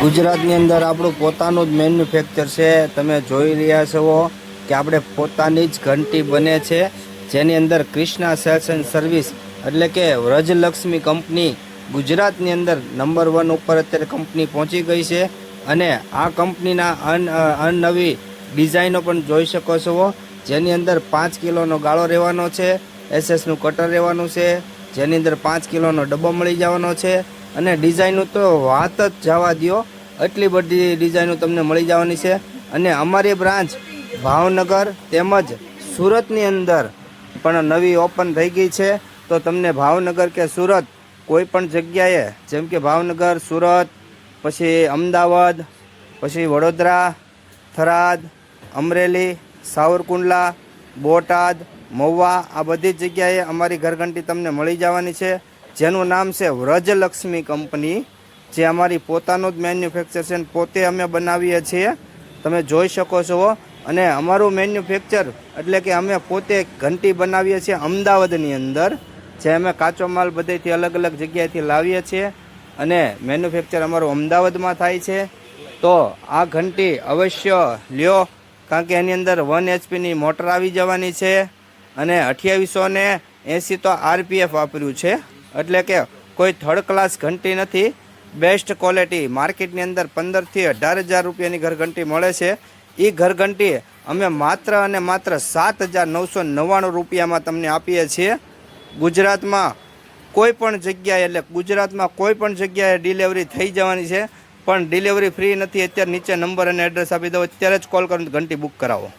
ગુજરાતની અંદર આપણું પોતાનું જ મેન્યુફેક્ચર છે। તમે જોઈ રહ્યા છો કે આપણે પોતાની જ ઘંટી બને છે, જેની અંદર ક્રિષ્ના સેલ્સ એન્ડ સર્વિસ એટલે કે વ્રજલક્ષ્મી કંપની ગુજરાતની અંદર નંબર 1 ઉપર અત્યારે કંપની પહોંચી ગઈ છે। અને આ કંપનીના અનનવી ડિઝાઇનો પણ જોઈ શકો છો, જેની અંદર 5 કિલોનો ગાળો રહેવાનો છે, એસએસનું કટર રહેવાનું છે, જેની અંદર 5 કિલોનો ડબ્બો મળી જવાનો છે। અને ડિઝાઇનનું તો વાત જ જવા દો, એટલી બધી ડિઝાઇનો તમને મળી જવાની છે। અને અમારી બ્રાન્ચ ભાવનગર તેમજ સુરતની અંદર પણ નવી ઓપન થઈ ગઈ છે। તો તમને ભાવનગર કે સુરત કોઈ પણ જગ્યાએ, જેમ કે ભાવનગર, સુરત, પછી અમદાવાદ, પછી વડોદરા, થરાદ, અમરેલી, સાવરકુંડલા, બોટાદ, મહુવા, આ બધી જ જગ્યાએ અમારી ઘરઘંટી તમને મળી જવાની છે, જેનું નામ છે વ્રજલક્ષ્મી કંપની, જે અમારી પોતાનું જ મેન્યુફેક્ચર છે, પોતે અમે બનાવીએ છીએ, તમે જોઈ શકો છો। અને અમારું મેન્યુફેક્ચર એટલે કે અમે પોતે ઘંટી બનાવીએ છીએ અમદાવાદની અંદર, જે અમે કાચો માલ બધેથી અલગ અલગ જગ્યાએથી લાવીએ છીએ અને મેન્યુફેક્ચર અમારું અમદાવાદમાં થાય છે। તો આ ઘંટી અવશ્ય લ્યો, કારણ કે એની અંદર 1 HP મોટર આવી જવાની છે અને 2880 તો RPF વાપર્યું છે, એટલે કે કોઈ થર્ડ ક્લાસ ઘંટી નથી, બેસ્ટ ક્વોલિટી। માર્કેટની અંદર 15,000 થી 18,000 રૂપિયાની ઘરઘંટી મળે છે, એ ઘરઘંટી અમે માત્ર અને માત્ર 7,999 રૂપિયામાં તમને આપીએ છીએ। ગુજરાતમાં કોઈ પણ જગ્યાએ, એટલે ગુજરાતમાં કોઈ પણ જગ્યાએ ડિલિવરી થઈ જવાની છે, પણ ડિલિવરી ફ્રી નથી। અત્યારે નીચે નંબર અને એડ્રેસ આપી દો, અત્યારે જ કોલ કરીને ઘંટી બુક કરાવો।